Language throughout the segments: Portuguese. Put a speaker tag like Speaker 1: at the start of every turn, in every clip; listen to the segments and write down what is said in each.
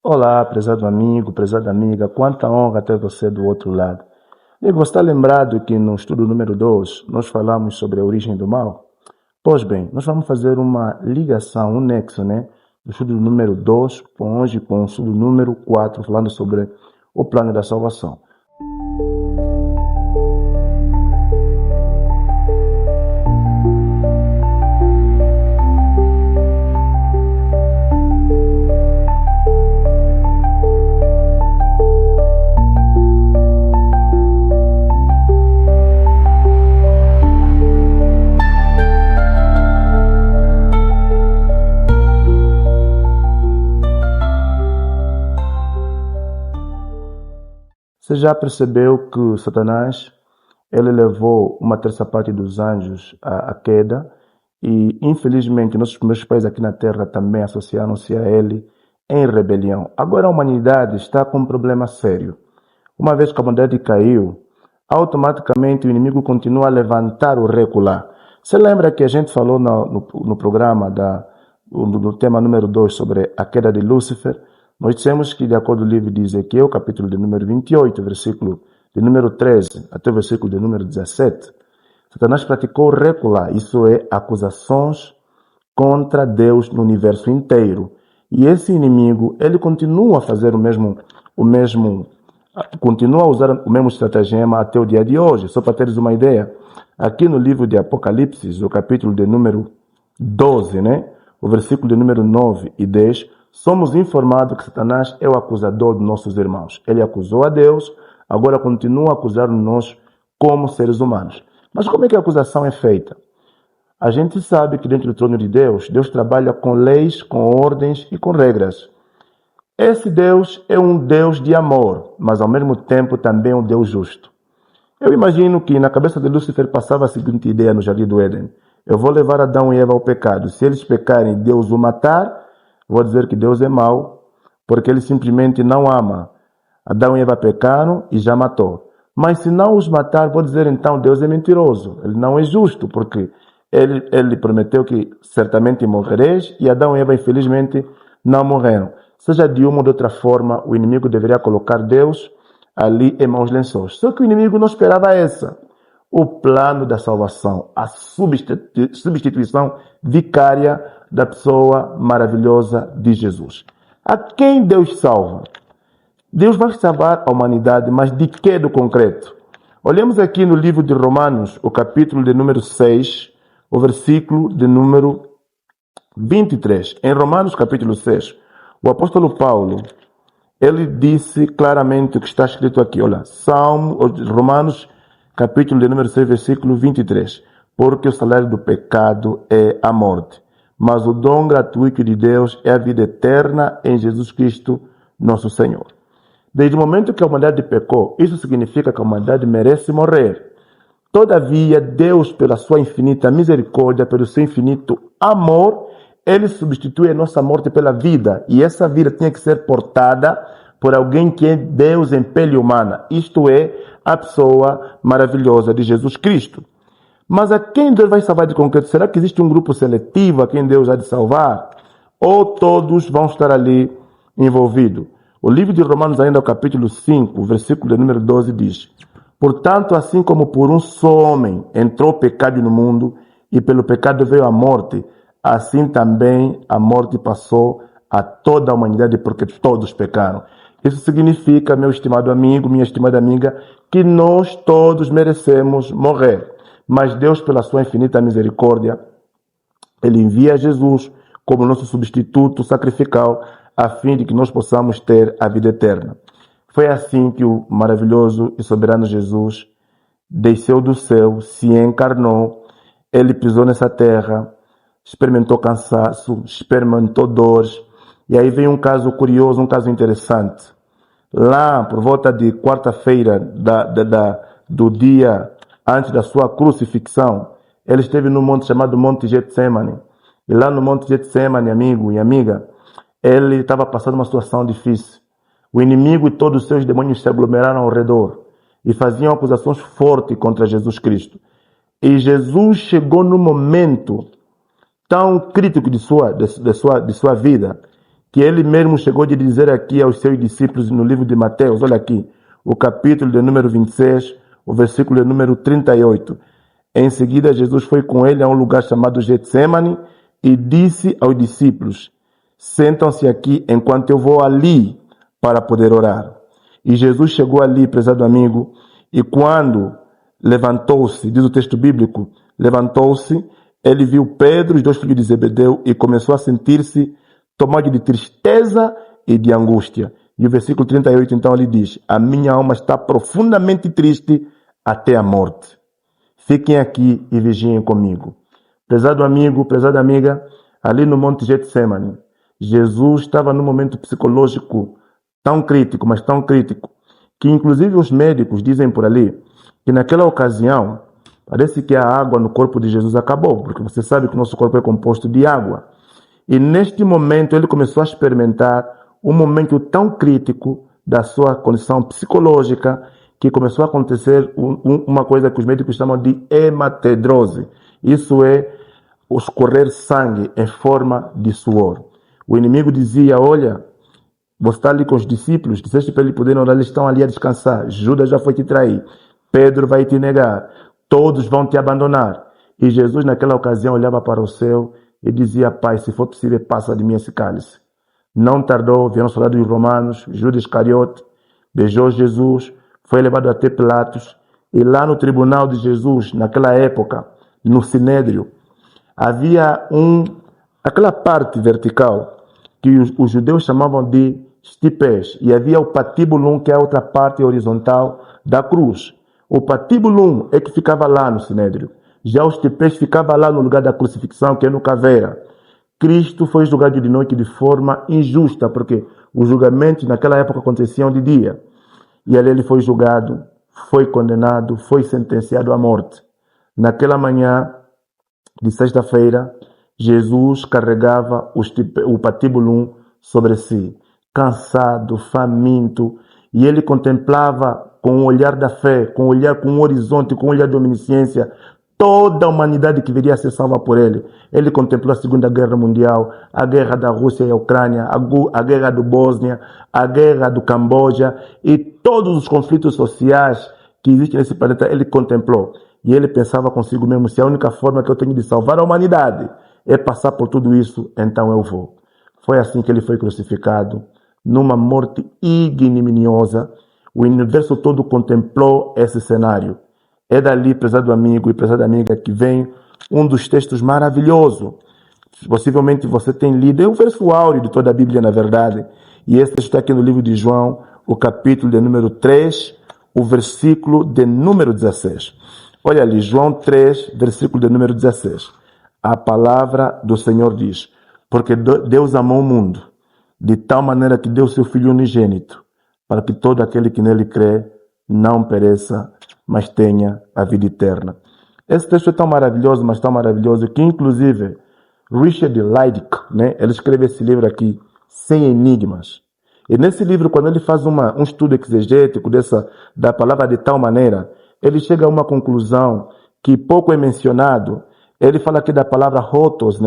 Speaker 1: Olá, prezado amigo, prezada amiga, quanta honra ter você do outro lado. Amigo, você está lembrado que no estudo número 2 nós falamos sobre a origem do mal? Pois bem, nós vamos fazer uma ligação, um nexo, né? Do estudo número 2 com hoje com o estudo número 4 falando sobre o plano da salvação. Você já percebeu que Satanás, ele levou uma terça parte dos anjos à queda e, infelizmente, nossos primeiros pais aqui na Terra também associaram-se a ele em rebelião. Agora a humanidade está com um problema sério. Uma vez que a humanidade caiu, automaticamente o inimigo continua a levantar o recular. Você lembra que a gente falou no programa do tema número 2 sobre a queda de Lúcifer? Nós dissemos que, de acordo com o livro de Ezequiel, capítulo de número 28, versículo de número 13 até o versículo de número 17, Satanás praticou recular, isso é, acusações contra Deus no universo inteiro. E esse inimigo, ele continua a fazer continua a usar o mesmo estratagema até o dia de hoje. Só para teres uma ideia, aqui no livro de Apocalipse, o capítulo de número 12, né? O versículo de número 9 e 10, somos informados que Satanás é o acusador de nossos irmãos. Ele acusou a Deus, agora continua a acusar-nos como seres humanos. Mas como é que a acusação é feita? A gente sabe que dentro do trono de Deus, Deus trabalha com leis, com ordens e com regras. Esse Deus é um Deus de amor, mas ao mesmo tempo também um Deus justo. Eu imagino que na cabeça de Lúcifer passava a seguinte ideia no Jardim do Éden: eu vou levar Adão e Eva ao pecado. Se eles pecarem, Deus o matar, vou dizer que Deus é mau, porque ele simplesmente não ama. Adão e Eva pecaram e já matou. Mas se não os matar, vou dizer então Deus é mentiroso. Ele não é justo, porque ele prometeu que certamente morrereis e Adão e Eva infelizmente não morreram. Seja de uma ou de outra forma, o inimigo deveria colocar Deus ali em maus lençóis. Só que o inimigo não esperava essa. O plano da salvação, a substituição vicária da pessoa maravilhosa de Jesus. A quem Deus salva? Deus vai salvar a humanidade, mas de que do concreto? Olhemos aqui no livro de Romanos, o capítulo de número 6, o versículo de número 23. Em Romanos, capítulo 6, o apóstolo Paulo, ele disse claramente o que está escrito aqui. Olha, Romanos, capítulo de número 6, versículo 23. Porque o salário do pecado é a morte, mas o dom gratuito de Deus é a vida eterna em Jesus Cristo, nosso Senhor. Desde o momento que a humanidade pecou, isso significa que a humanidade merece morrer. Todavia, Deus, pela sua infinita misericórdia, pelo seu infinito amor, ele substitui a nossa morte pela vida. E essa vida tinha que ser portada por alguém que é Deus em pele humana. Isto é, a pessoa maravilhosa de Jesus Cristo. Mas a quem Deus vai salvar de concreto? Será que existe um grupo seletivo a quem Deus há de salvar? Ou todos vão estar ali envolvidos? O livro de Romanos, ainda o capítulo 5, versículo de número 12, diz: portanto, assim como por um só homem entrou o pecado no mundo, e pelo pecado veio a morte, assim também a morte passou a toda a humanidade, porque todos pecaram. Isso significa, meu estimado amigo, minha estimada amiga, que nós todos merecemos morrer. Mas Deus, pela sua infinita misericórdia, ele envia Jesus como nosso substituto sacrificial, a fim de que nós possamos ter a vida eterna. Foi assim que o maravilhoso e soberano Jesus desceu do céu, se encarnou, ele pisou nessa terra, experimentou cansaço, experimentou dores, e aí vem um caso curioso, um caso interessante. Lá, por volta de quarta-feira do dia antes da sua crucifixão, ele esteve num monte chamado Monte Getsemane. E lá no Monte Getsemane, amigo e amiga, ele estava passando uma situação difícil. O inimigo e todos os seus demônios se aglomeraram ao redor e faziam acusações fortes contra Jesus Cristo. E Jesus chegou num momento tão crítico de sua vida que ele mesmo chegou de dizer aqui aos seus discípulos no livro de Mateus, olha aqui, o capítulo de número 26, o versículo de número 38. Em seguida, Jesus foi com ele a um lugar chamado Getsemane e disse aos discípulos: sentam-se aqui enquanto eu vou ali para poder orar. E Jesus chegou ali, prezado amigo, e quando levantou-se, diz o texto bíblico, levantou-se, ele viu Pedro e os 2 filhos de Zebedeu e começou a sentir-se tomado de tristeza e de angústia. E o versículo 38 então ele diz: a minha alma está profundamente triste até a morte. Fiquem aqui e vigiem comigo. Prezado amigo, prezada amiga, ali no Monte Getsemane, Jesus estava num momento psicológico tão crítico, mas tão crítico, que inclusive os médicos dizem por ali que naquela ocasião parece que a água no corpo de Jesus acabou, porque você sabe que o nosso corpo é composto de água. E neste momento ele começou a experimentar um momento tão crítico da sua condição psicológica que começou a acontecer uma coisa que os médicos chamam de hematidrose. Isso é o escorrer sangue em forma de suor. O inimigo dizia: olha, você está ali com os discípulos, disseste para eles poderem orar, eles estão ali a descansar. Judas já foi te trair. Pedro vai te negar. Todos vão te abandonar. E Jesus naquela ocasião olhava para o céu e dizia: Pai, se for possível, passa de mim esse cálice. Não tardou, vieram os soldados romanos, Judas Iscariote, beijou Jesus, foi levado até Pilatos. E lá no tribunal de Jesus, naquela época, no Sinédrio, havia aquela parte vertical que os judeus chamavam de stipes, e havia o patíbulo, que é a outra parte horizontal da cruz. O patíbulo é que ficava lá no Sinédrio. Já os stipes ficava lá no lugar da crucifixão, que é no caveira. Cristo foi julgado de noite de forma injusta, porque os julgamentos naquela época aconteciam de dia. E ali ele foi julgado, foi condenado, foi sentenciado à morte. Naquela manhã de sexta-feira, Jesus carregava o patíbulo sobre si, cansado, faminto, e ele contemplava com o olhar da fé, com um horizonte, com um olhar de omnisciência, toda a humanidade que viria a ser salva por ele. Ele contemplou a Segunda Guerra Mundial, a guerra da Rússia e a Ucrânia, a guerra do Bósnia, a guerra do Camboja e todos os conflitos sociais que existem nesse planeta, ele contemplou. E ele pensava consigo mesmo: se a única forma que eu tenho de salvar a humanidade é passar por tudo isso, então eu vou. Foi assim que ele foi crucificado, numa morte ignominiosa. O universo todo contemplou esse cenário. É dali, prezado amigo e prezada amiga, que vem um dos textos maravilhosos. Possivelmente você tem lido, é o verso áureo de toda a Bíblia, na verdade. E esse texto está aqui no livro de João, o capítulo de número 3, o versículo de número 16. Olha ali, João 3, versículo de número 16. A palavra do Senhor diz: porque Deus amou o mundo de tal maneira que deu seu Filho unigênito, para que todo aquele que nele crê não pereça, mas tenha a vida eterna. Esse texto é tão maravilhoso, mas tão maravilhoso, que inclusive Richard Leidick, ele escreve esse livro aqui, Sem Enigmas. E nesse livro, quando ele faz um estudo exegético da palavra de tal maneira, ele chega a uma conclusão que pouco é mencionado. Ele fala aqui da palavra rotos,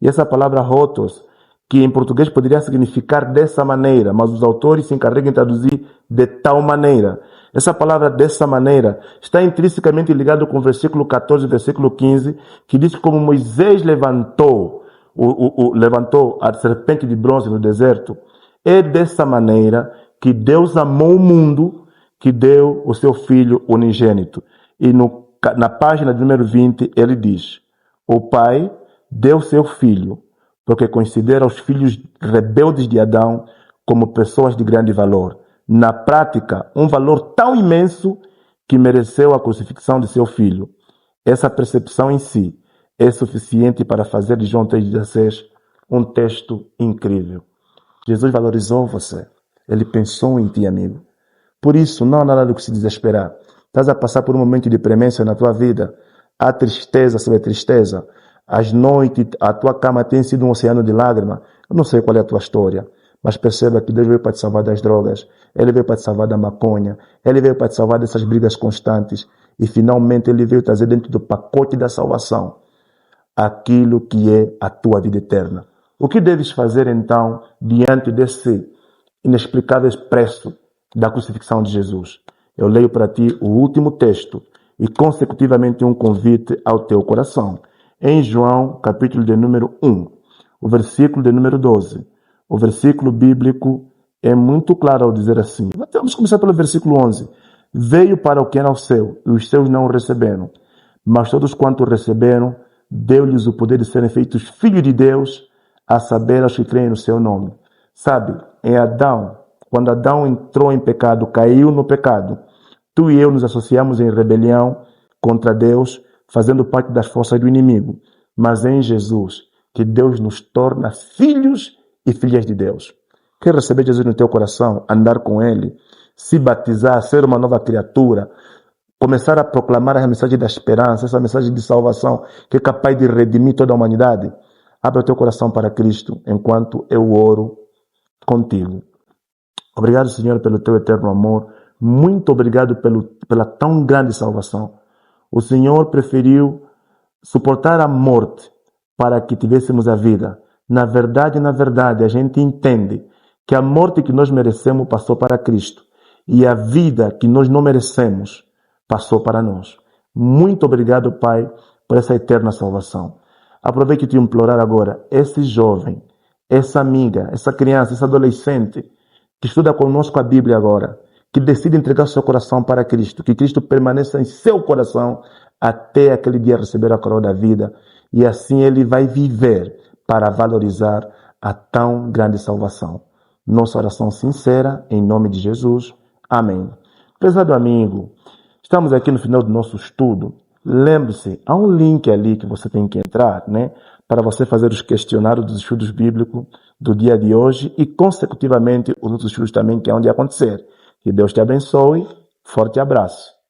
Speaker 1: E essa palavra rotos, que em português poderia significar dessa maneira, mas os autores se encarregam de traduzir de tal maneira. Essa palavra dessa maneira está intrinsecamente ligada com o versículo 14 e versículo 15, que diz que como Moisés levantou a serpente de bronze no deserto, é dessa maneira que Deus amou o mundo, que deu o seu Filho unigênito. E na página de número 20, ele diz: o Pai deu seu Filho, porque considera os filhos rebeldes de Adão como pessoas de grande valor. Na prática, um valor tão imenso que mereceu a crucifixão de seu filho. Essa percepção em si é suficiente para fazer de João 3,16 um texto incrível. Jesus valorizou você. Ele pensou em ti, amigo. Por isso, não há nada do que se desesperar. Estás a passar por um momento de premência na tua vida. Há tristeza sobre tristeza. Às noites, a tua cama tem sido um oceano de lágrimas. Eu não sei qual é a tua história, mas perceba que Deus veio para te salvar das drogas. Ele veio para te salvar da maconha. Ele veio para te salvar dessas brigas constantes. E finalmente Ele veio trazer dentro do pacote da salvação aquilo que é a tua vida eterna. O que deves fazer então diante desse inexplicável expresso da crucifixão de Jesus? Eu leio para ti o último texto e consecutivamente um convite ao teu coração. Em João, capítulo de número 1, o versículo de número 12. O versículo bíblico é muito claro ao dizer assim. Vamos começar pelo versículo 11. Veio para o que era o seu, e os seus não o receberam. Mas todos quanto o receberam, deu-lhes o poder de serem feitos filhos de Deus, a saber, aos que creem no seu nome. Sabe, em Adão, quando Adão entrou em pecado, caiu no pecado, tu e eu nos associamos em rebelião contra Deus, fazendo parte das forças do inimigo. Mas é em Jesus que Deus nos torna filhos e filhas de Deus. Quer receber Jesus no teu coração, andar com Ele, se batizar, ser uma nova criatura, começar a proclamar a mensagem da esperança, essa mensagem de salvação que é capaz de redimir toda a humanidade? Abre o teu coração para Cristo enquanto eu oro contigo. Obrigado, Senhor, pelo teu eterno amor. Muito obrigado pela tão grande salvação. O Senhor preferiu suportar a morte para que tivéssemos a vida. Na verdade, a gente entende que a morte que nós merecemos passou para Cristo e a vida que nós não merecemos passou para nós. Muito obrigado, Pai, por essa eterna salvação. Aproveito te implorar agora, esse jovem, essa amiga, essa criança, esse adolescente que estuda conosco a Bíblia agora, que decide entregar seu coração para Cristo, que Cristo permaneça em seu coração até aquele dia receber a coroa da vida, e assim ele vai viver para valorizar a tão grande salvação. Nossa oração sincera, em nome de Jesus. Amém. Prezado amigo, estamos aqui no final do nosso estudo. Lembre-se, há um link ali que você tem que entrar, né? Para você fazer os questionários dos estudos bíblicos do dia de hoje e, consecutivamente, os outros estudos também que hão de acontecer. Que Deus te abençoe. Forte abraço.